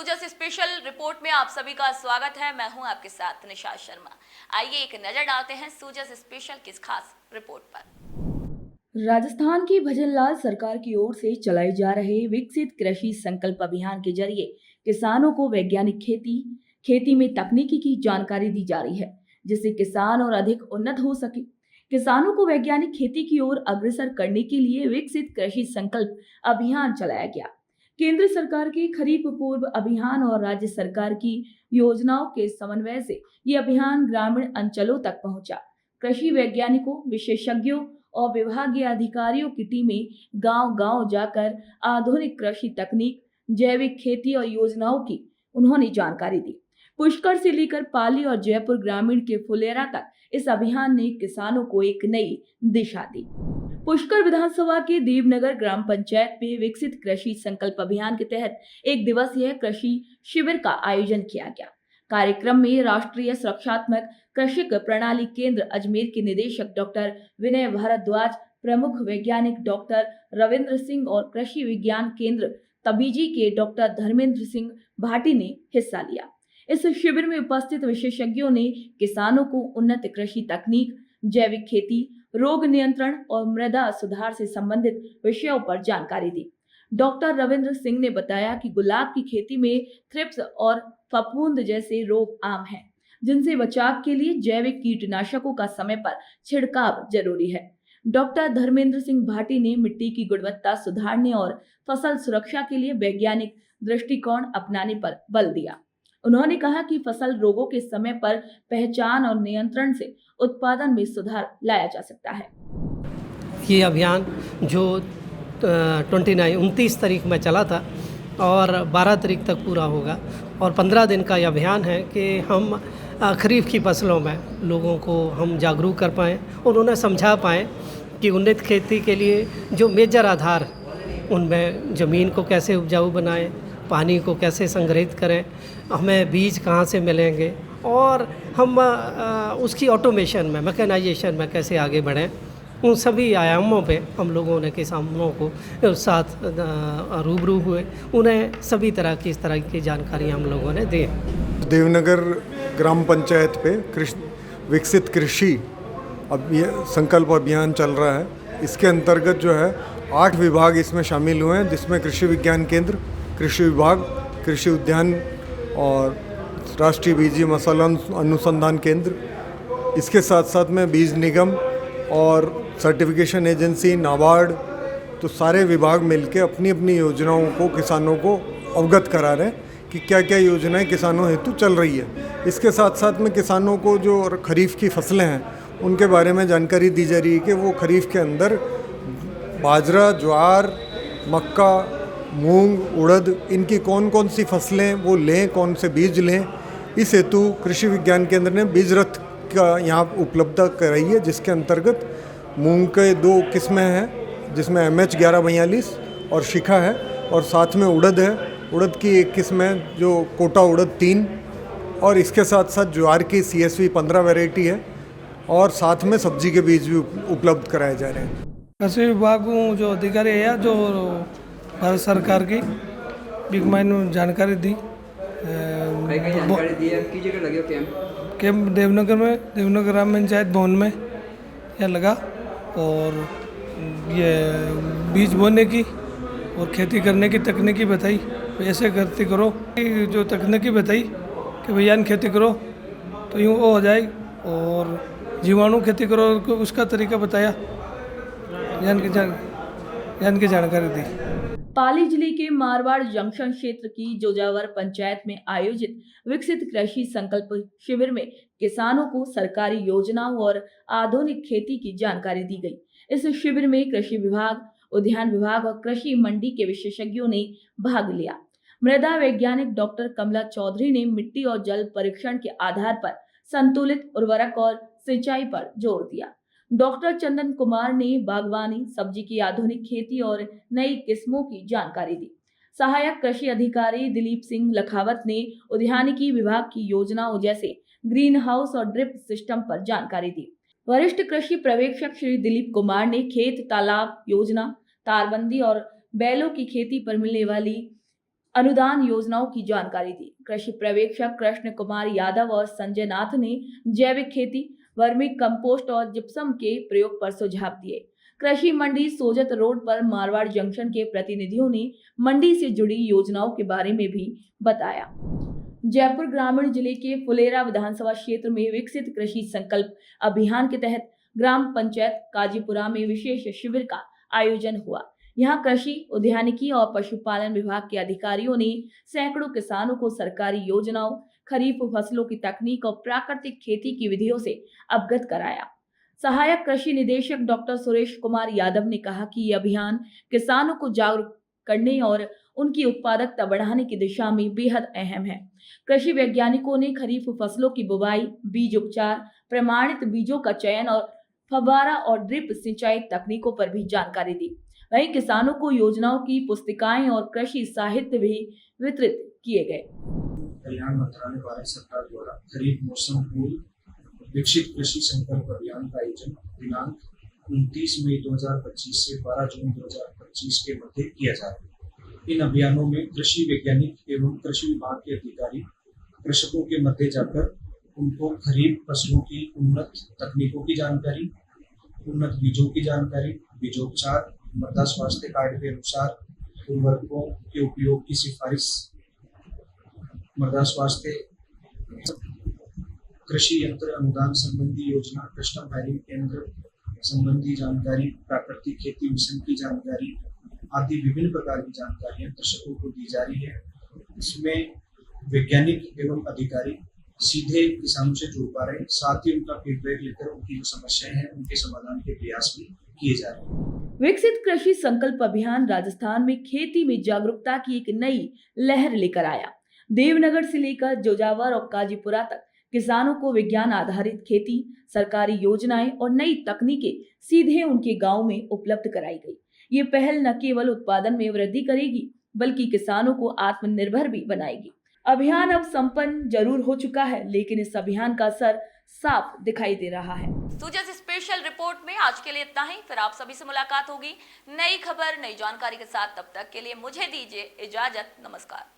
सूजस special report में आप सभी का स्वागत है। मैं हूं आपके साथ निशा शर्मा। आइए एक नजर डालते हैं सूजस स्पेशल की खास रिपोर्ट पर। राजस्थान की भजनलाल सरकार की ओर से चलाए जा रहे विकसित कृषि संकल्प अभियान के जरिए किसानों को वैज्ञानिक खेती में तकनीकी की जानकारी दी जा रही है, जिससे किसान और अधिक उन्नत हो सके। किसानों को वैज्ञानिक खेती की ओर अग्रसर करने के लिए विकसित कृषि संकल्प अभियान चलाया गया। केंद्र सरकार के खरीफ पूर्व अभियान और राज्य सरकार की योजनाओं के समन्वय से ये अभियान ग्रामीण अंचलों तक पहुंचा। कृषि वैज्ञानिकों, विशेषज्ञों और विभागीय अधिकारियों की टीमें गांव-गांव जाकर आधुनिक कृषि तकनीक, जैविक खेती और योजनाओं की उन्होंने जानकारी दी। पुष्कर से लेकर पाली और जयपुर ग्रामीण के फुलेरा तक इस अभियान ने किसानों को एक नई दिशा दी। पुष्कर विधानसभा के देवनगर ग्राम पंचायत में विकसित कृषि संकल्प अभियान के तहत एक दिवसीय कृषि शिविर का आयोजन किया गया। कार्यक्रम में राष्ट्रीय सुरक्षात्मक कृषिक प्रणाली केंद्र अजमेर के निदेशक डॉक्टर विनय भारद्वाज, प्रमुख वैज्ञानिक डॉक्टर रविंद्र सिंह और कृषि विज्ञान केंद्र तबीजी के डॉक्टर धर्मेंद्र सिंह भाटी ने हिस्सा लिया। इस शिविर में उपस्थित विशेषज्ञों ने किसानों को उन्नत कृषि तकनीक, जैविक खेती, रोग नियंत्रण और मृदा सुधार से संबंधित विषयों पर जानकारी दी। डॉक्टर रविंद्र सिंह ने बताया कि गुलाब की खेती में थ्रिप्स और फफूंद जैसे रोग आम हैं, जिनसे बचाव के लिए जैविक कीटनाशकों का समय पर छिड़काव जरूरी है। डॉक्टर धर्मेंद्र सिंह भाटी ने मिट्टी की गुणवत्ता सुधारने और फसल सुरक्षा के लिए वैज्ञानिक दृष्टिकोण अपनाने पर बल दिया। उन्होंने कहा कि फसल रोगों के समय पर पहचान और नियंत्रण से उत्पादन में सुधार लाया जा सकता है। ये अभियान जो 29 तारीख में चला था और 12 तारीख तक पूरा होगा और 15 दिन का ये अभियान है कि हम खरीफ की फसलों में लोगों को हम जागरूक कर पाएँ और उन्हें समझा पाएँ कि उन्नत खेती के लिए जो मेजर आधार उनमें ज़मीन को कैसे उपजाऊ बनाएं, पानी को कैसे संग्रहित करें, हमें बीज कहाँ से मिलेंगे और हम उसकी ऑटोमेशन में, मैकेनाइजेशन में कैसे आगे बढ़ें। उन सभी आयामों पे हम लोगों ने किसानों को साथ रूबरू हुए, उन्हें सभी तरह की इस तरह की जानकारी हम लोगों ने दी। देवनगर ग्राम पंचायत पे विकसित कृषि संकल्प अभियान चल रहा है। इसके अंतर्गत जो है 8 विभाग इसमें शामिल हुए हैं, जिसमें कृषि विज्ञान केंद्र, कृषि विभाग, कृषि उद्यान और राष्ट्रीय बीजी मसाला अनुसंधान केंद्र, इसके साथ साथ में बीज निगम और सर्टिफिकेशन एजेंसी, नाबार्ड, तो सारे विभाग मिलके अपनी अपनी योजनाओं को किसानों को अवगत करा रहे हैं कि क्या क्या योजनाएं किसानों हेतु चल रही है। इसके साथ साथ में किसानों को जो खरीफ की फसलें हैं उनके बारे में जानकारी दी जा रही है कि वो खरीफ के अंदर बाजरा, ज्वार, मक्का, मूंग, उड़द, इनकी कौन कौन सी फसलें वो लें, कौन से बीज लें। इस हेतु कृषि विज्ञान केंद्र ने बीज रथ का यहाँ उपलब्ध कराई है, जिसके अंतर्गत मूंग के 2 किस्में हैं, जिसमें MH 1142 और शिखा है, और साथ में उड़द है। उड़द की एक किस्म है जो कोटा उड़द 3, और इसके साथ साथ ज्वार की CSV 15 वैरायटी है, और साथ में सब्जी के बीज भी उपलब्ध कराए जा रहे हैं। कृषि विभाग जो अधिकारी है, जो भारत सरकार की मैंने जानकारी दी। की जगह लगे कैंप देवनगर में, देवनगर ग्राम पंचायत भवन में यह लगा, और ये बीज बोने की और खेती करने की तकनीकी बताई, ऐसे खेती करो। जो तकनीकी बताई कि भैया खेती करो तो यूँ वो हो जाए, और जीवाणु खेती करो उसका तरीका बताया, यान की जानकारी दी। पाली जिले के मारवाड़ जंक्शन क्षेत्र की जोजावर पंचायत में आयोजित विकसित कृषि संकल्प शिविर में किसानों को सरकारी योजनाओं और आधुनिक खेती की जानकारी दी गई। इस शिविर में कृषि विभाग, उद्यान विभाग और कृषि मंडी के विशेषज्ञों ने भाग लिया। मृदा वैज्ञानिक डॉक्टर कमला चौधरी ने मिट्टी और जल परीक्षण के आधार पर संतुलित उर्वरक और सिंचाई पर जोर दिया। डॉक्टर चंदन कुमार ने बागवानी, सब्जी की आधुनिक खेती और नई किस्मों की जानकारी दी। सहायक कृषि अधिकारी दिलीप सिंह लखावत ने उद्यानिकी विभाग की योजनाओं जैसे ग्रीन हाउस और ड्रिप सिस्टम पर जानकारी दी। वरिष्ठ कृषि पर्यवेक्षक श्री दिलीप कुमार ने खेत तालाब योजना, तारबंदी और बैलों की खेती पर मिलने वाली अनुदान योजनाओं की जानकारी दी। कृषि पर्यवेक्षक कृष्ण कुमार यादव और संजय नाथ ने जैविक खेती, वर्मी कंपोस्ट और जिप्सम के प्रयोग पर सुझाव दिए। कृषि मंडी सोजत रोड पर मारवाड़ जंक्शन के प्रतिनिधियों ने मंडी से जुड़ी योजनाओं के बारे में भी बताया। जयपुर ग्रामीण जिले के फुलेरा विधानसभा क्षेत्र में विकसित कृषि संकल्प अभियान के तहत ग्राम पंचायत काजीपुरा में विशेष शिविर का आयोजन हुआ। यहाँ कृषि, उद्यानिकी और पशुपालन विभाग के अधिकारियों ने सैकड़ों किसानों को सरकारी योजनाओं, खरीफ फसलों की तकनीक और प्राकृतिक खेती की विधियों से अवगत कराया। सहायक कृषि निदेशक डॉक्टर सुरेश कुमार यादव ने कहा कि यह अभियान किसानों को जागरूक करने और उनकी उत्पादकता बढ़ाने की दिशा में बेहद अहम है। कृषि वैज्ञानिकों ने खरीफ फसलों की बुवाई, बीज उपचार, प्रमाणित बीजों का चयन और फव्वारा और ड्रिप सिंचाई तकनीकों पर भी जानकारी दी। वहीं किसानों को योजनाओं की पुस्तिकाएं और कृषि साहित्य भी वितरित किए गए। कल्याण मंत्रालय भारत सरकार द्वारा खरीफ मौसम पूर्व विकसित कृषि संकल्प अभियान का आयोजन दिनांक 29 मई 2025 से 12 जून 2025 के मध्य किया जा रहा है। इन अभियानों में कृषि वैज्ञानिक एवं कृषि विभाग के अधिकारी कृषकों के मध्य जाकर उनको खरीफ फसलों की उन्नत तकनीकों की जानकारी, उन्नत बीजों की जानकारी, बीजोपचार, मृदा स्वास्थ्य कार्ड के अनुसार उर्वरकों के उपयोग की सिफारिश, मृदा स्वास्थ्य, कृषि यंत्र अनुदान संबंधी योजना, कस्टम फाइलिंग केंद्र संबंधी जानकारी, प्राकृतिक खेती मिशन की जानकारी आदि विभिन्न प्रकार की जानकारियां कृषकों को दी जा रही है। इसमें वैज्ञानिक एवं अधिकारी सीधे किसानों से जुड़ पा रहे हैं, साथ ही उनका फीडबैक लेकर उनकी जो समस्याएं हैं उनके समाधान के प्रयास भी किए जा रहे हैं। विकसित कृषि संकल्प अभियान राजस्थान में खेती में जागरूकता की एक नई लहर लेकर आया। देवनगर से लेकर जोजावर और काजीपुरा तक किसानों को विज्ञान आधारित खेती, सरकारी योजनाएं और नई तकनीकें सीधे उनके गांव में उपलब्ध कराई गई। ये पहल न केवल उत्पादन में वृद्धि करेगी बल्कि किसानों को आत्मनिर्भर भी बनाएगी। अभियान अब संपन्न जरूर हो चुका है, लेकिन इस अभियान का असर साफ दिखाई दे रहा है। सूजस स्पेशल रिपोर्ट में आज के लिए इतना ही। फिर आप सभी से मुलाकात होगी नई खबर, नई जानकारी के साथ। तब तक के लिए मुझे दीजिए इजाजत। नमस्कार।